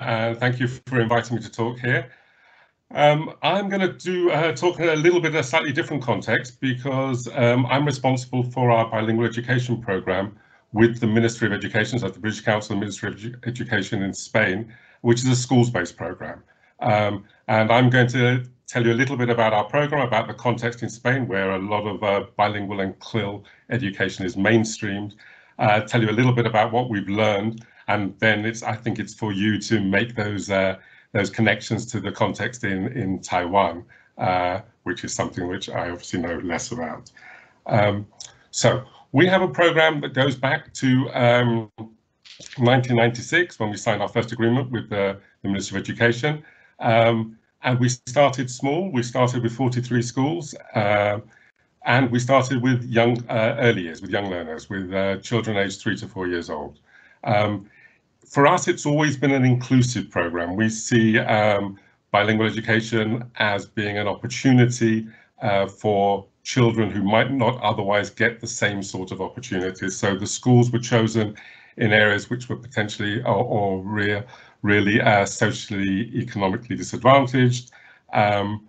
and thank you for inviting me to talk here. I'm going to talk in a little bit of a slightly different context because I'm responsible for our bilingual education programme with the Ministry of Education, so the British Council and Ministry of Education in Spain, which is a schools-based programme. And I'm going to tell you a little bit about our programme, about the context in Spain, where a lot of bilingual and CLIL education is mainstreamed, tell you a little bit about what we've learned, and then I think it's for you to make those connections to the context in Taiwan, which is something which I obviously know less about. So we have a program that goes back to 1996 when we signed our first agreement with the Ministry of Education. And we started small. We started with 43 schools, and we started with early years, with young learners, with children aged 3 to 4 years old. For us, it's always been an inclusive program. We see bilingual education as being an opportunity for children who might not otherwise get the same sort of opportunities. So the schools were chosen in areas which were potentially or really socially, economically disadvantaged. And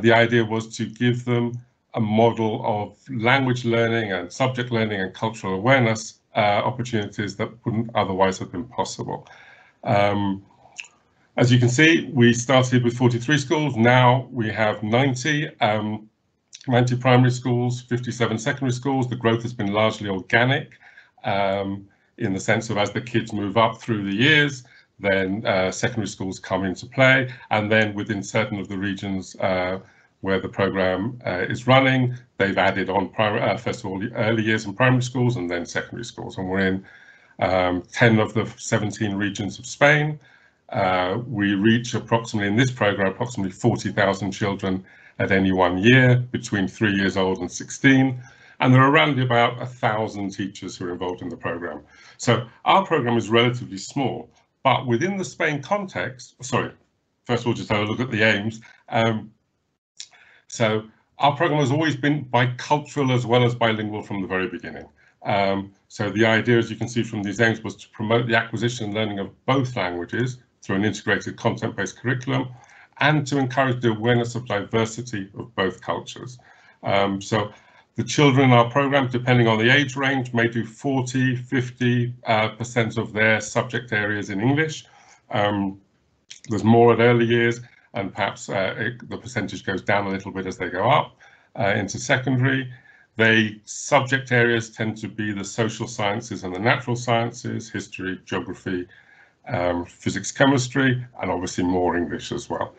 the idea was to give them a model of language learning and subject learning and cultural awareness opportunities that wouldn't otherwise have been possible. As you can see, we started with 43 schools. Now we have 90 primary schools, 57 secondary schools. The growth has been largely organic in the sense of as the kids move up through the years, then secondary schools come into play. And then within certain of the regions where the program is running, they've added on, first of all, the early years in primary schools and then secondary schools. And we're in 10 of the 17 regions of Spain. We reach approximately, in this program, approximately 40,000 children at any one year, between 3 years old and 16. And there are around about 1,000 teachers who are involved in the program. So our program is relatively small, but within the Spain context, first of all, just have a look at the aims. So our program has always been bicultural as well as bilingual from the very beginning. So the idea, as you can see from these aims, was to promote the acquisition and learning of both languages through an integrated content-based curriculum and to encourage the awareness of diversity of both cultures. So the children in our program, depending on the age range, may do 40, 50% of their subject areas in English. There's more at early years, and perhaps the percentage goes down a little bit as they go up into secondary. Subject areas tend to be the social sciences and the natural sciences, history, geography, physics, chemistry, and obviously more English as well.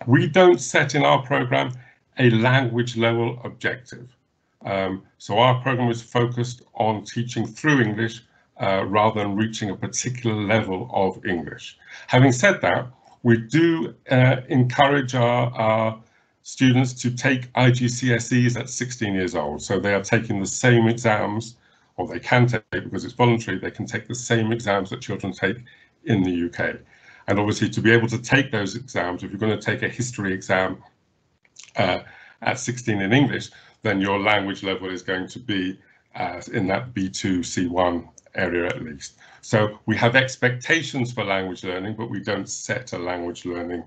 We don't set in our program a language level objective. So our program is focused on teaching through English rather than reaching a particular level of English. Having said that, we do encourage our students to take IGCSEs at 16 years old. So they are taking the same exams, or they can take, because it's voluntary, they can take the same exams that children take in the UK. And obviously to be able to take those exams, if you're going to take a history exam at 16 in English, then your language level is going to be in that B2, C1 area at least. So we have expectations for language learning, but we don't set a language learning,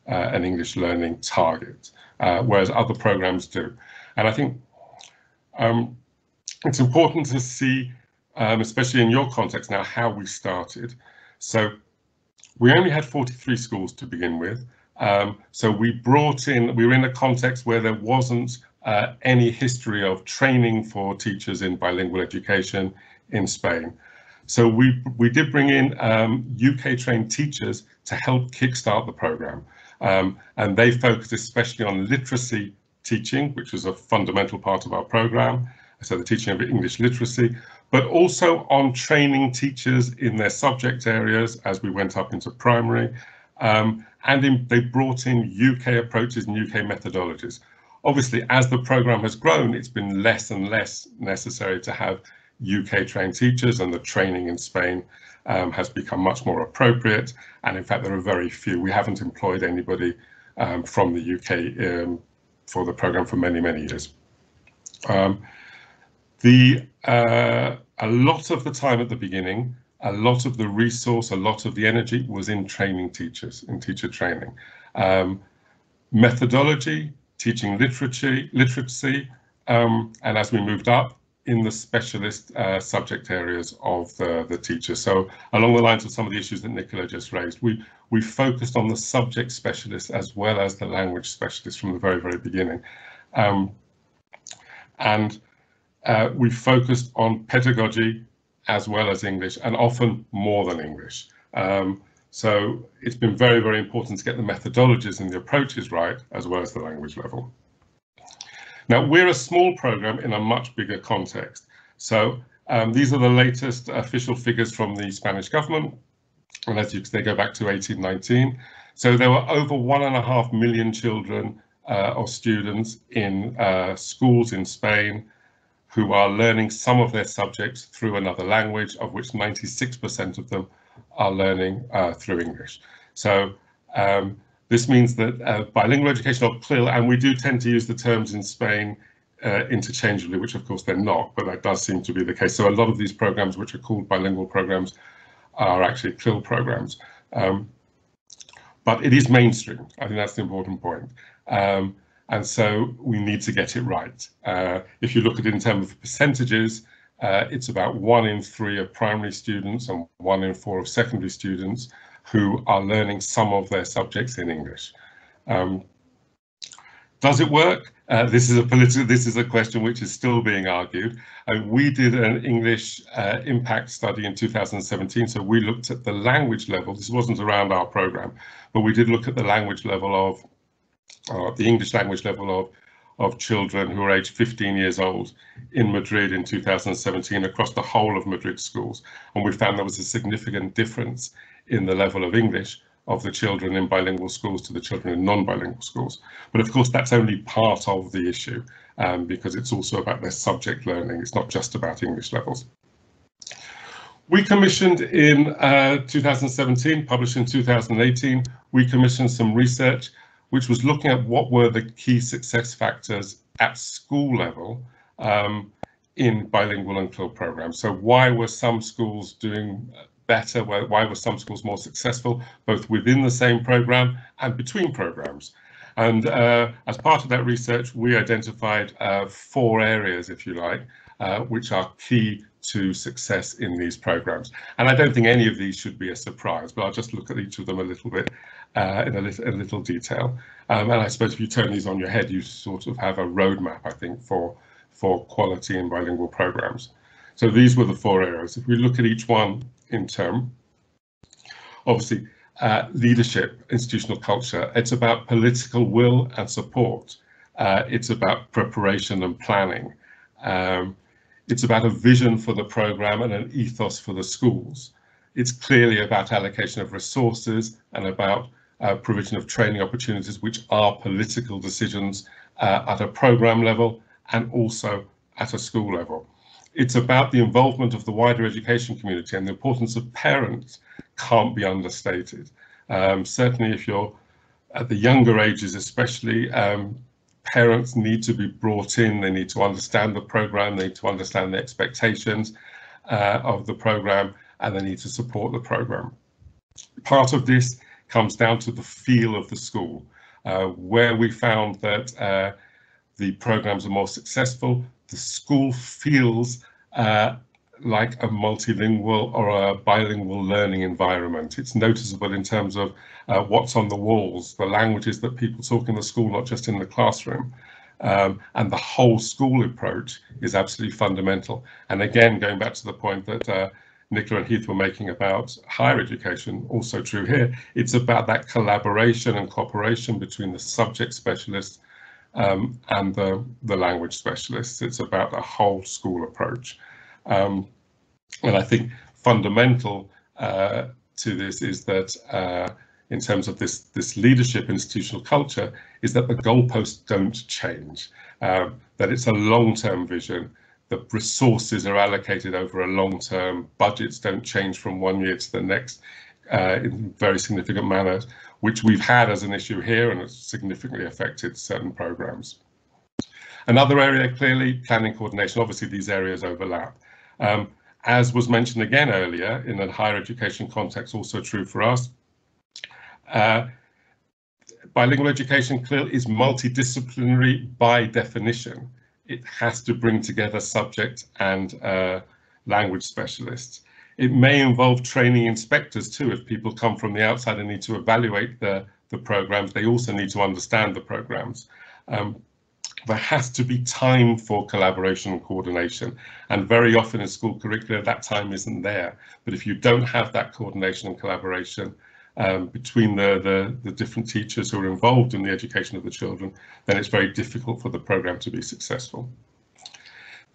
an English learning target, whereas other programs do. And I think it's important to see, especially in your context now, how we started. So we only had 43 schools to begin with. So we were in a context where there wasn't any history of training for teachers in bilingual education in Spain. So we did bring in UK trained teachers to help kickstart the program. And they focused especially on literacy teaching, which was a fundamental part of our program. So the teaching of English literacy, but also on training teachers in their subject areas as we went up into primary. They brought in UK approaches and UK methodologies. Obviously, as the program has grown, it's been less and less necessary to have UK trained teachers, and the training in Spain has become much more appropriate. And in fact, there are very few. We haven't employed anybody from the UK for the program for many, many years. A lot of the time at the beginning, a lot of the resource, a lot of the energy was in training teachers, in teacher training. Methodology, teaching literacy, and as we moved up, in the specialist subject areas of the teacher. So along the lines of some of the issues that Nicola just raised, we focused on the subject specialists as well as the language specialists from the very, very beginning. We focused on pedagogy as well as English, and often more than English. So it's been very, very important to get the methodologies and the approaches right, as well as the language level. Now, we're a small program in a much bigger context. So these are the latest official figures from the Spanish government. And as you can see, they go back to 1819. So there were over 1.5 million children or students in schools in Spain who are learning some of their subjects through another language, of which 96% of them are learning through English. So this means that bilingual education, or CLIL, and we do tend to use the terms in Spain interchangeably, which of course they're not, but that does seem to be the case. So a lot of these programs, which are called bilingual programs, are actually CLIL programs. But it is mainstream. I think that's the important point. And so we need to get it right. If you look at it in terms of percentages, it's about 1 in 3 of primary students and 1 in 4 of secondary students who are learning some of their subjects in English. Does it work? This is a question which is still being argued. We did an English impact study in 2017, so we looked at the language level. This wasn't around our program, but we did look at the language level of the English language level of children who are aged 15 years old in Madrid in 2017 across the whole of Madrid schools, and we found there was a significant difference in the level of English of the children in bilingual schools to the children in non-bilingual schools. But of course, that's only part of the issue because it's also about their subject learning. It's not just about English levels. We commissioned in 2017, published in 2018, we commissioned some research which was looking at what were the key success factors at school level in bilingual and CLIL programs. So why were some schools doing better? Why were some schools more successful, both within the same program and between programs? And as part of that research, we identified 4 areas, if you like, which are key to success in these programs. And I don't think any of these should be a surprise, but I'll just look at each of them a little bit in a little detail. And I suppose if you turn these on your head, you sort of have a roadmap, I think, for quality in bilingual programs. So these were the 4 areas. If we look at each one in turn, obviously, leadership, institutional culture, it's about political will and support. It's about preparation and planning. It's about a vision for the program and an ethos for the schools. It's clearly about allocation of resources and about provision of training opportunities, which are political decisions at a program level and also at a school level. It's about the involvement of the wider education community, and the importance of parents can't be understated. Certainly if you're at the younger ages especially, parents need to be brought in, they need to understand the program, they need to understand the expectations of the program, and they need to support the program. Part of this comes down to the feel of the school, where we found that the programs are more successful. The school feels like a multilingual or a bilingual learning environment. It's noticeable in terms of what's on the walls, the languages that people talk in the school, not just in the classroom. And the whole school approach is absolutely fundamental. And again, going back to the point that Nicola and Heath were making about higher education, also true here, it's about that collaboration and cooperation between the subject specialists and the language specialists. It's about the whole school approach. And I think fundamental to this is that in terms of this leadership institutional culture is that the goalposts don't change, that it's a long-term vision, the resources are allocated over a long term, budgets don't change from one year to the next in very significant manner, which we've had as an issue here and it's significantly affected certain programs. Another area, clearly, planning coordination. Obviously these areas overlap. As was mentioned again earlier, in a higher education context, also true for us, bilingual education CLIL is multidisciplinary by definition. It has to bring together subject and language specialists. It may involve training inspectors too. If people come from the outside and need to evaluate the programs, they also need to understand the programs. There has to be time for collaboration and coordination, and very often in school curricula that time isn't there. But if you don't have that coordination and collaboration between the different teachers who are involved in the education of the children, then it's very difficult for the program to be successful.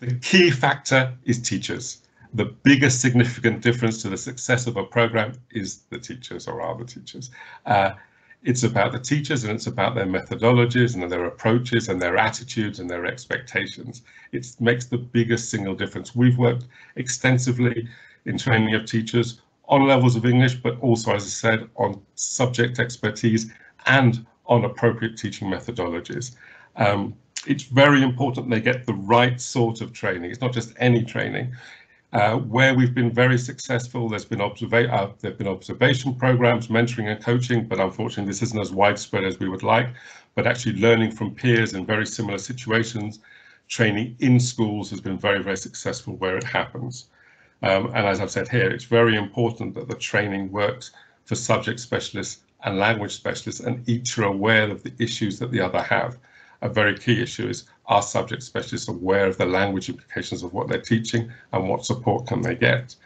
The key factor is teachers. The biggest significant difference to the success of a program is the teachers, or are the teachers. It's about the teachers, and it's about their methodologies and their approaches and their attitudes and their expectations. It makes the biggest single difference. We've worked extensively in training of teachers on levels of English, but also, as I said, on subject expertise and on appropriate teaching methodologies. It's very important they get the right sort of training. It's not just any training. Where we've been very successful, there've been observation programs, mentoring and coaching, but unfortunately this isn't as widespread as we would like. But actually learning from peers in very similar situations, training in schools has been very, very successful where it happens. And as I've said here, it's very important that the training works for subject specialists and language specialists, and each are aware of the issues that the other have. A very key issue is, are subject specialists aware of the language implications of what they're teaching and what support can they get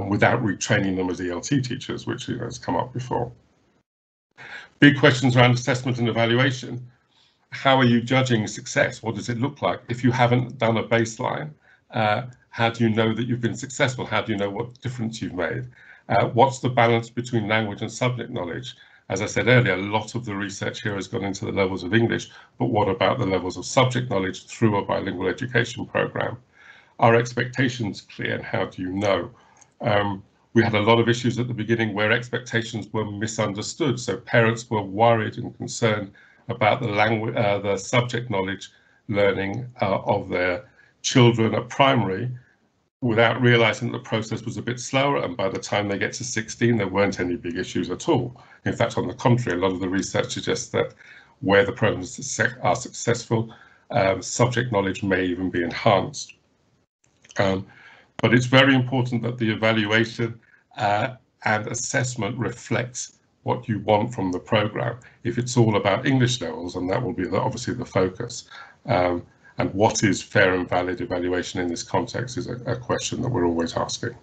without retraining them as ELT teachers, which has come up before. Big questions around assessment and evaluation. How are you judging success? What does it look like? If you haven't done a baseline, how do you know that you've been successful? How do you know what difference you've made? What's the balance between language and subject knowledge? As I said earlier, a lot of the research here has gone into the levels of English, but what about the levels of subject knowledge through a bilingual education program? Are expectations clear, and how do you know? We had a lot of issues at the beginning where expectations were misunderstood, so parents were worried and concerned about the subject knowledge learning of their children at primary, without realizing that the process was a bit slower, and by the time they get to 16 there weren't any big issues at all. In fact, on the contrary, a lot of the research suggests that where the programs are successful, subject knowledge may even be enhanced. But it's very important that the evaluation and assessment reflects what you want from the program. If it's all about English levels, and that will be obviously the focus, and what is fair and valid evaluation in this context is a question that we're always asking.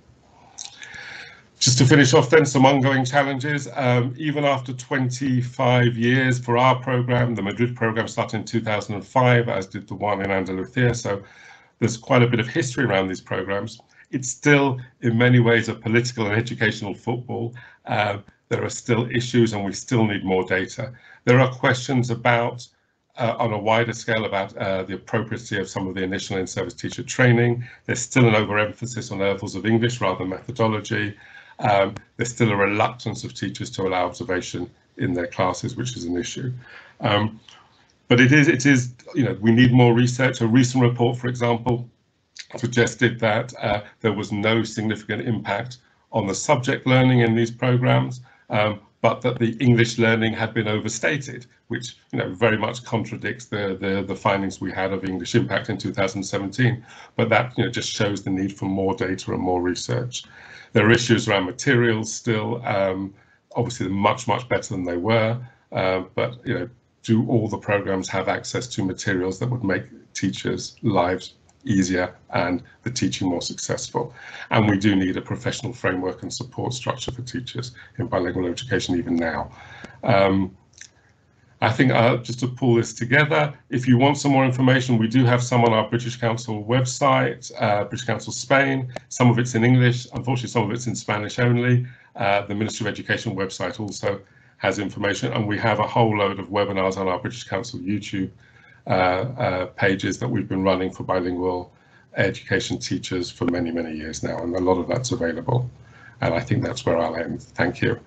Just to finish off then, some ongoing challenges. Even after 25 years for our program, the Madrid program started in 2005, as did the one in Andalusia, so there's quite a bit of history around these programs. It's still in many ways a political and educational football. There are still issues, and we still need more data. There are questions about on a wider scale about the appropriacy of some of the initial in-service teacher training. There's still an overemphasis on levels of English rather than methodology. There's still a reluctance of teachers to allow observation in their classes, which is an issue. But it is, we need more research. A recent report, for example, suggested that there was no significant impact on the subject learning in these programs, but that the English learning had been overstated, which very much contradicts the findings we had of English impact in 2017. But that just shows the need for more data and more research. There are issues around materials still. Obviously, they're much better than they were. But do all the programs have access to materials that would make teachers' lives easier and the teaching more successful? And we do need a professional framework and support structure for teachers in bilingual education even now. I think just to pull this together, if you want some more information, we do have some on our British Council website, British Council Spain. Some of it's in English, unfortunately some of it's in Spanish only. The Ministry of Education website also has information, and we have a whole load of webinars on our British Council YouTube pages that we've been running for bilingual education teachers for many years now, and a lot of that's available. And I think that's where I'll end. Thank you.